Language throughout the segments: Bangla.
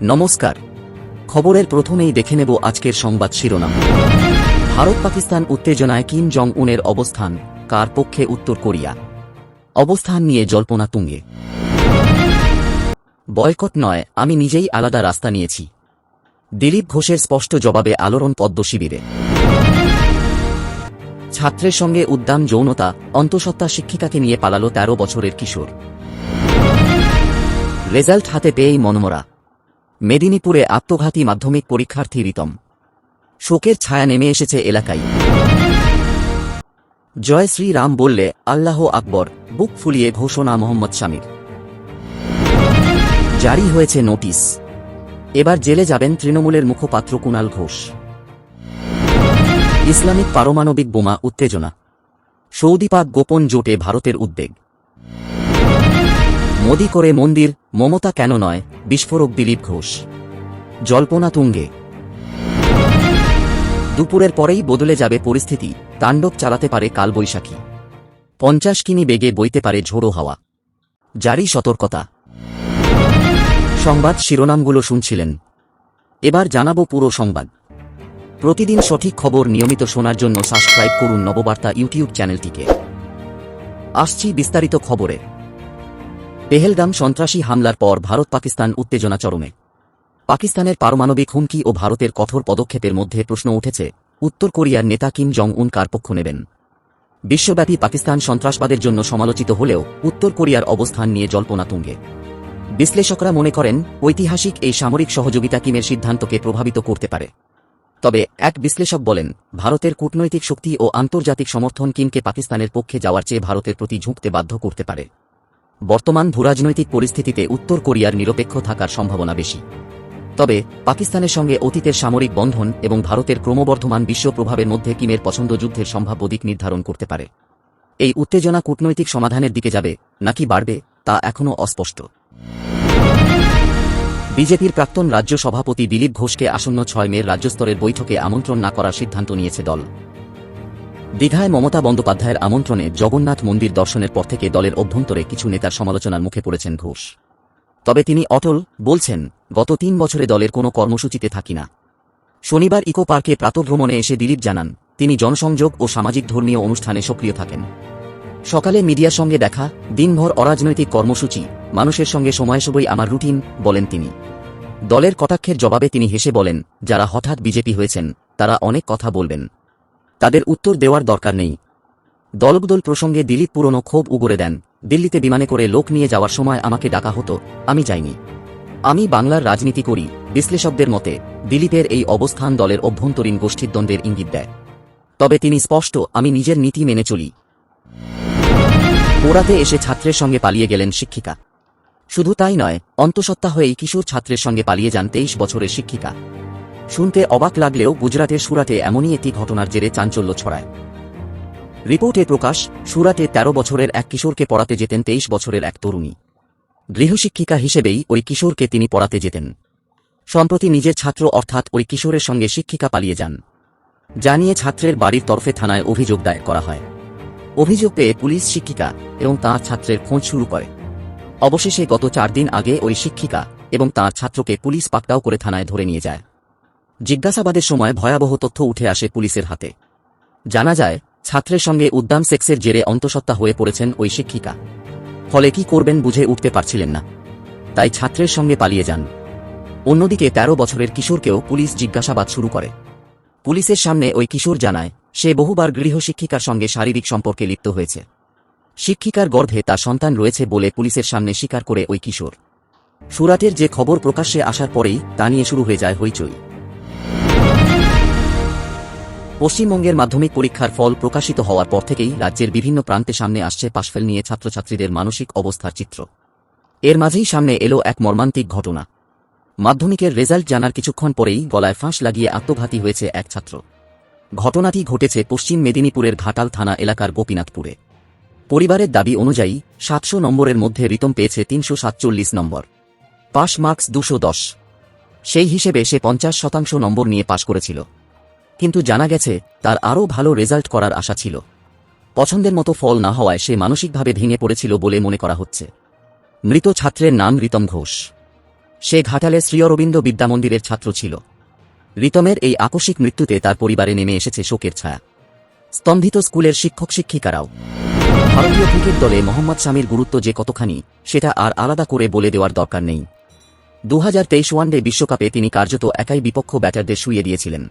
নমস্কার। খবরের প্রথমেই দেখে নেব আজকের সংবাদ শিরোনাম। ভারত পাকিস্তান উত্তেজনায় কিম জং উনের অবস্থান, কার পক্ষে উত্তর কোরিয়া? অবস্থান নিয়ে জল্পনা তুঙ্গে। বয়কট নয়, আমি নিজেই আলাদা রাস্তা নিয়েছি, দিলীপ ঘোষের স্পষ্ট জবাবে আলোড়ন পদ্ম শিবিরে। ছাত্রের সঙ্গে উদ্দাম যৌনতা, অন্তঃসত্ত্বা শিক্ষিকাকে নিয়ে পালালো ১৩ বছরের কিশোর। রেজাল্ট হাতে পেয়েই মনমরা। মেদিনীপুরে আত্মঘাতী মাধ্যমিক পরীক্ষার্থী রিতম। শোকের ছায়া নেমে এসেছে এলাকায়। জয় শ্রী রাম বললে আল্লাহ আকবর, বুক ফুলিয়ে ঘোষণা মোহাম্মদ শামির। জারি হয়েছে নোটিশ, এবার জেলে যাবেন তৃণমূলের মুখপাত্র কুণাল ঘোষ। ইসলামিক পারমাণবিক বোমা উত্তেজনা, সৌদি পাক গোপন জোটে ভারতের উদ্বেগ। মোদি করে মন্দির, মমতা কেন নয়, বিস্ফোরক দিলীপ ঘোষ। জল্পনা তুঙ্গে। দুপুরের পরেই বদলে যাবে পরিস্থিতি, তাণ্ডব চালাতে পারে কালবৈশাখী। ৫০ কিমি বেগে বইতে পারে ঝোড়ো হাওয়া, জারি সতর্কতা। সংবাদ শিরোনামগুলো শুনছিলেন, এবার জানাবো পুরো সংবাদ। প্রতিদিন সঠিক খবর নিয়মিত শোনার জন্য সাবস্ক্রাইব করুন নববার্তা ইউটিউব চ্যানেলটিকে। আসছি বিস্তারিত খবরে। পেহেলগাম সন্ত্রাসী হামলার পর ভারত পাকিস্তান উত্তেজনা চরমে। পাকিস্তানের পারমাণবিক হুমকি ও ভারতের কঠোর পদক্ষেপের মধ্যে প্রশ্ন উঠেছে, উত্তর কোরিয়ার নেতা কিম জং উন কার পক্ষ নেবেন? বিশ্বব্যাপী পাকিস্তান সন্ত্রাসবাদের জন্য সমালোচিত হলেও উত্তর কোরিয়ার অবস্থান নিয়ে জল্পনা তুঙ্গে। বিশ্লেষকরা মনে করেন, ঐতিহাসিক এই সামরিক সহযোগিতা কিমের সিদ্ধান্তকে প্রভাবিত করতে পারে। তবে এক বিশ্লেষক বলেন, ভারতের কূটনৈতিক শক্তি ও আন্তর্জাতিক সমর্থন কিমকে পাকিস্তানের পক্ষে যাওয়ার চেয়ে ভারতের প্রতি ঝুঁকতে বাধ্য করতে পারে। বর্তমান ভূরাজনৈতিক পরিস্থিতিতে উত্তর কোরিয়ার নিরপেক্ষ থাকার সম্ভাবনা বেশি। তবে পাকিস্তানের সঙ্গে অতীতের সামরিক বন্ধন এবং ভারতের ক্রমবর্ধমান বিশ্ব প্রভাবের মধ্যে কিমের পছন্দ যুদ্ধের সম্ভাব্য দিক নির্ধারণ করতে পারে। এই উত্তেজনা কূটনৈতিক সমাধানের দিকে যাবে নাকি বাড়বে, তা এখনও অস্পষ্ট। বিজেপির প্রাক্তন রাজ্য সভাপতি দিলীপ ঘোষকে আসন্ন ৬ মের রাজ্যস্তরের বৈঠকে আমন্ত্রণ না করার সিদ্ধান্ত নিয়েছে দল। দীঘায় মমতা বন্দ্যোপাধ্যায়ের আমন্ত্রণে জগন্নাথ মন্দির দর্শনের পর থেকে দলের অভ্যন্তরে কিছু নেতার সমালোচনার মুখে পড়েছেন ঘোষ। তবে তিনি অটল, বলছেন, গত ৩ বছরে দলের কোনো কর্মসূচিতে থাকি না। শনিবার ইকো পার্কে প্রাতঃভ্রমণে এসে দিলীপ জানান, তিনি জনসংযোগ ও সামাজিক ধর্মীয় অনুষ্ঠানে সক্রিয় থাকেন। সকালে মিডিয়ার সঙ্গে দেখা, দিনভর অরাজনৈতিক কর্মসূচি, মানুষের সঙ্গে সময়সবই আমার রুটিন, বলেন তিনি। দলের কটাক্ষের জবাবে তিনি হেসে বলেন, যারা হঠাৎ বিজেপি হয়েছেন তারা অনেক কথা বলবেন, তাদের উত্তর দেওয়ার দরকার নেই। দলবদল প্রসঙ্গে দিলীপ পুরনো ক্ষোভ উগরে দেন, দিল্লিতে বিমানে করে লোক নিয়ে যাওয়ার সময় আমাকে ডাকা হতো, আমি যাইনি। আমি বাংলার রাজনীতি করি। বিশ্লেষকদের মতে দিলীপের এই অবস্থান দলের অভ্যন্তরীণ গোষ্ঠীদ্বন্দ্বের ইঙ্গিত দেয়। তবে তিনি স্পষ্ট, আমি নিজের নীতি মেনে চলি। পোড়াতে এসে ছাত্রের সঙ্গে পালিয়ে গেলেন শিক্ষিকা। শুধু তাই নয়, অন্তঃসত্ত্বা হয়েই কিশোর ছাত্রের সঙ্গে পালিয়ে যান ২৩ বছরের শিক্ষিকা। শুনতে অবাক লাগলেও গুজরাটের সুরাটে এমনই একটি ঘটনার জেরে চাঞ্চল্য ছড়ায়। রিপোর্টে প্রকাশ, সুরাটে ১৩ বছরের এক কিশোরকে পড়াতে যেতেন ২৩ বছরের এক তরুণী। গৃহশিক্ষিকা হিসেবেই ওই কিশোরকে তিনি পড়াতে যেতেন। সম্প্রতি নিজের ছাত্র অর্থাৎ ওই কিশোরের সঙ্গে শিক্ষিকা পালিয়ে যান। জানিয়ে ছাত্রের বাড়ির তরফে থানায় অভিযোগ দায়ের করা হয়। অভিযোগ পেয়ে পুলিশ শিক্ষিকা এবং তাঁর ছাত্রের খোঁজ শুরু করে। অবশেষে গত ৪ দিন আগে ওই শিক্ষিকা এবং তাঁর ছাত্রকে পুলিশ পাকড়াও করে থানায় ধরে নিয়ে যায়। জিজ্ঞাসাবাদের সময় ভয়াবহ তথ্য উঠে আসে পুলিশের হাতে। জানা যায়, ছাত্রের সঙ্গে উদ্দাম সেক্সের জেরে অন্তঃসত্ত্বা হয়ে পড়েছেন ওই শিক্ষিকা। ফলে কি করবেন বুঝে উঠতে পারছিলেন না, তাই ছাত্রের সঙ্গে পালিয়ে যান। অন্যদিকে ১৩ বছরের কিশোরকেও পুলিশ জিজ্ঞাসাবাদ শুরু করে। পুলিশের সামনে ওই কিশোর জানায়, সে বহুবার গৃহশিক্ষিকার সঙ্গে শারীরিক সম্পর্কে লিপ্ত হয়েছে। শিক্ষিকার গর্ভে তার সন্তান রয়েছে বলে পুলিশের সামনে স্বীকার করে ওই কিশোর। সুরাটের যে খবর প্রকাশ্যে আসার পরেই তা নিয়ে শুরু হয়ে যায় হইচই। পশ্চিমবঙ্গের মাধ্যমিক পরীক্ষার ফল প্রকাশিত হওয়ার পর থেকেই রাজ্যের বিভিন্ন প্রান্তে সামনে আসছে পাশফেল নিয়ে ছাত্রছাত্রীদের মানসিক অবস্থার চিত্র। এর মাঝেই সামনে এলো এক মর্মান্তিক ঘটনা। মাধ্যমিকের রেজাল্ট জানার কিছুক্ষণ পরেই গলায় ফাঁস লাগিয়ে আত্মঘাতী হয়েছে এক ছাত্র। ঘটনাটি ঘটেছে পশ্চিম মেদিনীপুরের ঘাটাল থানা এলাকার গোপীনাথপুরে। পরিবারের দাবি অনুযায়ী ৭০০ নম্বরের মধ্যে রিতম পেয়েছে ৩৪৭ নম্বর। Pass marks ২১০। সেই হিসেবে সে ৫০% নম্বর নিয়ে পাশ করেছিল। কিন্তু জানা গেছে, তার আরও ভালো রেজাল্ট করার আশা ছিল। পছন্দের মতো ফল না হওয়ায় সে মানসিকভাবে ভেঙে পড়েছিল বলে মনে করা হচ্ছে। মৃত ছাত্রের নাম রিতম ঘোষ। সে ঘাটালে শ্রী অরবিন্দ বিদ্যামন্দিরের ছাত্র ছিল। রিতমের এই আকস্মিক মৃত্যুতে তার পরিবারে নেমে এসেছে শোকের ছায়া। স্তম্ভিত স্কুলের শিক্ষক শিক্ষিকারাও। ভারতীয় ক্রিকেট দলে মোহাম্মদ শামির গুরুত্ব যে কতখানি সেটা আর আলাদা করে বলে দেওয়ার দরকার নেই। 2023 ওয়ানডে বিশ্বকাপে তিনি কার্যত একাই বিপক্ষ ব্যাটারদের শুইয়ে দিয়েছিলেন।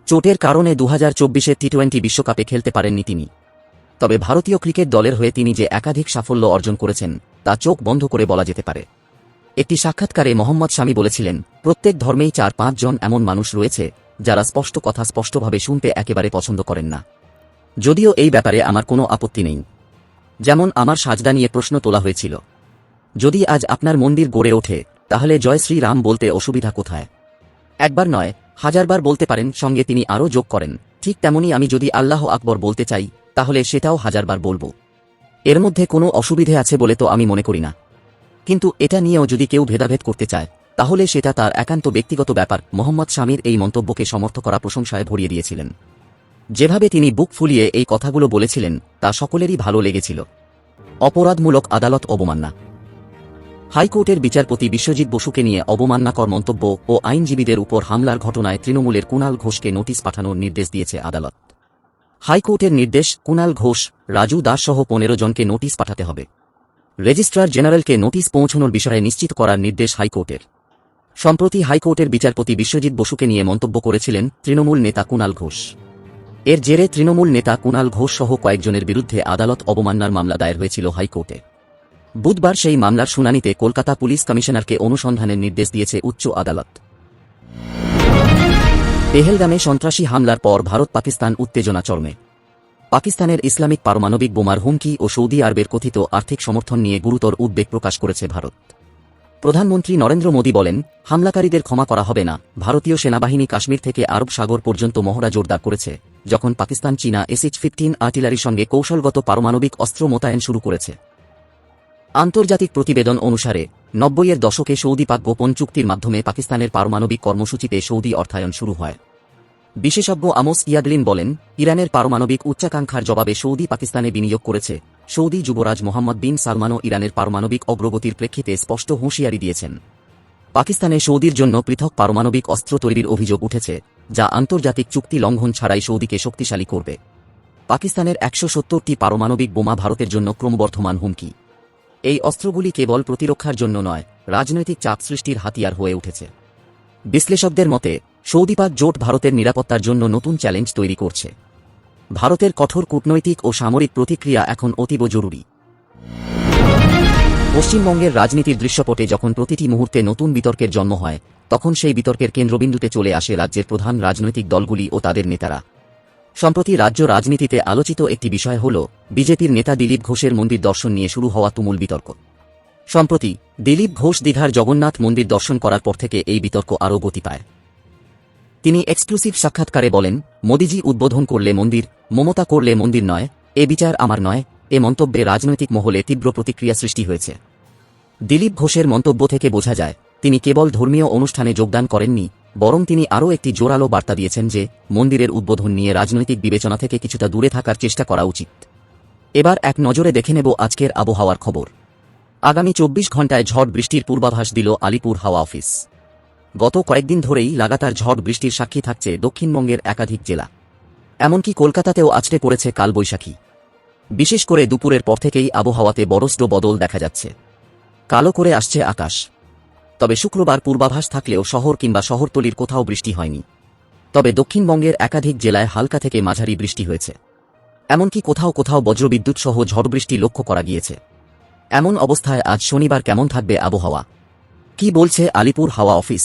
চোটের কারণে 2024 টি-20 বিশ্বকাপে খেলতে পারেননি তিনি। তবে ভারতীয় ক্রিকেট দলের হয়ে তিনি যে একাধিক সাফল্য অর্জন করেছেন তা চোখ বন্ধ করে বলা যেতে পারে। একটি সাক্ষাৎকারে মোহাম্মদ শামি বলেছিলেন, প্রত্যেক ধর্মেই 4-5 জন এমন মানুষ রয়েছে যারা স্পষ্ট কথা স্পষ্টভাবে শুনতে একেবারে পছন্দ করেন না। যদিও এই ব্যাপারে আমার কোনো আপত্তি নেই। যেমন আমার সাজদা নিয়ে প্রশ্ন তোলা হয়েছিল। যদি আজ আপনার মন্দির গড়ে ওঠে তাহলে জয় শ্রী রাম বলতে অসুবিধা কোথায়? একবার নয়, হাজারবার বলতে পারেন। সঙ্গে তিনি আরও যোগ করেন, ঠিক তেমনি আমি যদি আল্লাহ আকবর বলতে চাই তাহলে সেটাও হাজারবার বলবো। এর মধ্যে কোনো অসুবিধে আছে বলে তো আমি মনে করি না। কিন্তু এটা নিয়েও যদি কেউ ভেদাভেদ করতে চায় তাহলে সেটা তার একান্ত ব্যক্তিগত ব্যাপার। মোহাম্মদ শামির এই মন্তব্যকে সমর্থ করা প্রশংসায় ভরিয়ে দিয়েছিলেন। যেভাবে তিনি বুক ফুলিয়ে এই কথাগুলো বলেছিলেন তা সকলেরই ভালো লেগেছিল। অপরাধমূলক আদালত অবমাননা। হাইকোর্টের বিচারপতি বিশ্বজিৎ বসুকে নিয়ে অবমাননাকর মন্তব্য ও আইনজীবীদের উপর হামলার ঘটনায় তৃণমূলের কুণাল ঘোষকে নোটিশ পাঠানোর নির্দেশ দিয়েছে আদালত। হাইকোর্টের নির্দেশ, কুণাল ঘোষ, রাজু দাস সহ 15 জনকে নোটিশ পাঠাতে হবে। রেজিস্ট্রার জেনারেলকে নোটিশ পৌঁছানোর বিষয়ে নিশ্চিত করার নির্দেশ হাইকোর্টের। সম্প্রতি হাইকোর্টের বিচারপতি বিশ্বজিৎ বসুকে নিয়ে মন্তব্য করেছিলেন তৃণমূল নেতা কুণাল ঘোষ। এর জেরে তৃণমূল নেতা কুণাল ঘোষ সহ কয়েকজনের বিরুদ্ধে আদালত অবমাননার মামলা দায়ের হয়েছিল হাইকোর্টে। বুধবার সেই মামলার শুনানিতে কলকাতা পুলিশ কমিশনারকে অনুসন্ধানের নির্দেশ দিয়েছে উচ্চ আদালত। পেহেলগামে সন্ত্রাসী হামলার পর ভারত পাকিস্তান উত্তেজনা চরমে। পাকিস্তানের ইসলামিক পারমাণবিক বোমার হুমকি ও সৌদি আরবের কথিত আর্থিক সমর্থন নিয়ে গুরুতর উদ্বেগ প্রকাশ করেছে ভারত। প্রধানমন্ত্রী নরেন্দ্র মোদী বলেন, হামলাকারীদের ক্ষমা করা হবে না। ভারতীয় সেনাবাহিনী কাশ্মীর থেকে আরব সাগর পর্যন্ত মহড়া জোরদার করেছে যখন পাকিস্তান চীনা SH-15 আর্টিলারির সঙ্গে কৌশলগত পারমাণবিক অস্ত্র মোতায়েন শুরু করেছে। আন্তর্জাতিক প্রতিবেদন অনুসারে 90-এর দশকে সৌদি পাক গোপন চুক্তির মাধ্যমে পাকিস্তানের পারমাণবিক কর্মসূচিতে সৌদি অর্থায়ন শুরু হয়। বিশেষজ্ঞ আমোস ইয়াদলিন বলেন, ইরানের পারমাণবিক উচ্চাকাঙ্ক্ষার জবাবে সৌদি পাকিস্তানে বিনিয়োগ করেছে। সৌদি যুবরাজ মোহাম্মদ বিন সালমানও ইরানের পারমাণবিক অগ্রগতির প্রেক্ষিতে স্পষ্ট হুঁশিয়ারি দিয়েছেন। পাকিস্তানে সৌদির জন্য পৃথক পারমাণবিক অস্ত্র তৈরির অভিযোগ উঠেছে, যা আন্তর্জাতিক চুক্তি লঙ্ঘন ছাড়াই সৌদিকে শক্তিশালী করবে। পাকিস্তানের 170টি পারমাণবিক বোমা ভারতের জন্য ক্রমবর্ধমান হুমকি। এই অস্ত্রগুলি কেবল প্রতিরক্ষার জন্য নয়, রাজনৈতিক চাপ সৃষ্টির হাতিয়ার হয়ে উঠেছে। বিশ্লেষকদের মতে সৌদি পাক জোট ভারতের নিরাপত্তার জন্য নতুন চ্যালেঞ্জ তৈরি করছে। ভারতের কঠোর কূটনৈতিক ও সামরিক প্রতিক্রিয়া এখন অতীব জরুরি। পশ্চিমবঙ্গের রাজনীতির দৃশ্যপটে যখন প্রতিটি মুহূর্তে নতুন বিতর্কের জন্ম হয়, তখন সেই বিতর্কের কেন্দ্রবিন্দুতে চলে আসে রাজ্যের প্রধান রাজনৈতিক দলগুলি ও তাদের নেতারা। সম্প্রতি রাজ্য রাজনীতিতে আলোচিত একটি বিষয় হল বিজেপির নেতা দিলীপ ঘোষের মন্দির দর্শন নিয়ে শুরু হওয়া তুমুল বিতর্ক। সম্প্রতি দিলীপ ঘোষ দীঘার জগন্নাথ মন্দির দর্শন করার পর থেকে এই বিতর্ক আরও গতি পায়। তিনি এক্সক্লুসিভ সাক্ষাৎকারে বলেন, মোদিজি উদ্বোধন করলে মন্দির, মমতা করলে মন্দির নয়, এ বিচার আমার নয়। এ মন্তব্যে রাজনৈতিক মহলে তীব্র প্রতিক্রিয়া সৃষ্টি হয়েছে। দিলীপ ঘোষের মন্তব্য থেকে বোঝা যায় তিনি কেবল ধর্মীয় অনুষ্ঠানে যোগদান করেননি, বরং তিনি আরও একটি জোরালো বার্তা দিয়েছেন যে মন্দিরের উদ্বোধন নিয়ে রাজনৈতিক বিবেচনা থেকে কিছুটা দূরে থাকার চেষ্টা করা উচিত। এবার এক নজরে দেখে নেব আজকের আবহাওয়ার খবর। আগামী 24 ঘণ্টায় ঝড় বৃষ্টির পূর্বাভাস দিল আলিপুর হাওয়া অফিস। গত কয়েকদিন ধরেই লাগাতার ঝড় বৃষ্টির সাক্ষী থাকছে দক্ষিণবঙ্গের একাধিক জেলা। এমনকি কলকাতাতেও আছড়ে পড়েছে কালবৈশাখী। বিশেষ করে দুপুরের পর থেকেই আবহাওয়াতে বড়সড় বদল দেখা যাচ্ছে। কালো করে আসছে আকাশ। তবে শুক্রবার পূর্বাভাস থাকলেও শহর কিংবা শহরতলির কোথাও বৃষ্টি হয়নি। তবে দক্ষিণবঙ্গের একাধিক জেলায় হালকা থেকে মাঝারি বৃষ্টি হয়েছে। এমনকি কোথাও কোথাও বজ্রবিদ্যুৎ সহ ঝড় বৃষ্টি লক্ষ্য করা গিয়েছে। এমন অবস্থায় আজ শনিবার কেমন থাকবে আবহাওয়া, কি বলছে আলিপুর হাওয়া অফিস?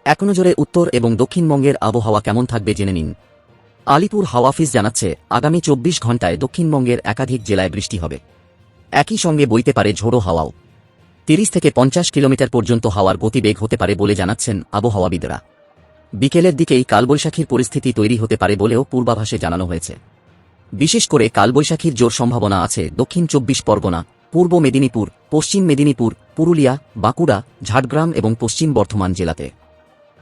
এক নজরে উত্তর এবং দক্ষিণবঙ্গের আবহাওয়া কেমন থাকবে জেনে নিন। আলিপুর হাওয়া অফিস জানাচ্ছে, আগামী 24 ঘণ্টায় দক্ষিণবঙ্গের একাধিক জেলায় বৃষ্টি হবে। একই সঙ্গে বইতে পারে ঝোড়ো হাওয়াও। 30 থেকে 50 কিলোমিটার পর্যন্ত হাওয়ার গতিবেগ হতে পারে বলে জানাচ্ছেন আবহাওয়াবিদরা। বিকেলের দিকেই কালবৈশাখীর পরিস্থিতি তৈরি হতে পারে বলেও পূর্বাভাসে জানানো হয়েছে। বিশেষ করে কালবৈশাখীর জোর সম্ভাবনা আছে দক্ষিণ 24 পরগনা, পূর্ব মেদিনীপুর, পশ্চিম মেদিনীপুর, পুরুলিয়া, বাঁকুড়া, ঝাড়গ্রাম এবং পশ্চিম বর্ধমান জেলাতে।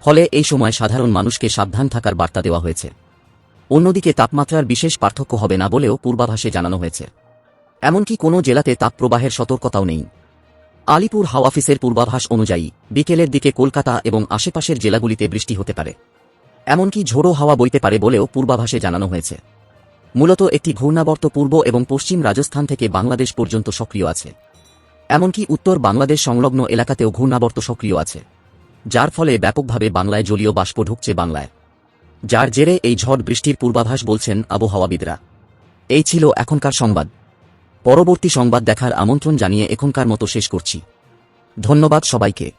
ফলে এই সময় সাধারণ মানুষকে সাবধান থাকার বার্তা দেওয়া হয়েছে। অন্যদিকে তাপমাত্রার বিশেষ পার্থক্য হবে না বলেও পূর্বাভাসে জানানো হয়েছে। এমনকি কোনো জেলাতে তাপপ্রবাহের সতর্কতাও নেই। আলিপুর হাওয়া অফিসের পূর্বাভাস অনুযায়ী বিকেলের দিকে কলকাতা এবং আশেপাশের জেলাগুলিতে বৃষ্টি হতে পারে, এমনকি ঝোড়ো হাওয়া বইতে পারে বলেও পূর্বাভাসে জানানো হয়েছে। মূলত একটি ঘূর্ণাবর্ত পূর্ব এবং পশ্চিম রাজস্থান থেকে বাংলাদেশ পর্যন্ত সক্রিয় আছে, এমনকি উত্তর বাংলাদেশ সংলগ্ন এলাকাতেও ঘূর্ণাবর্ত সক্রিয় আছে, যার ফলে ব্যাপকভাবে বাংলায় জলীয় বাষ্প ঢুকছে বাংলায়, যার জেরে এই ঝড় বৃষ্টির পূর্বাভাস বলছেন আবহাওয়াবিদরা। এই ছিল এখনকার সংবাদ। পরবর্তী সংবাদ দেখার আমন্ত্রণ জানিয়ে এখনকার মতো শেষ করছি। ধন্যবাদ সবাইকে।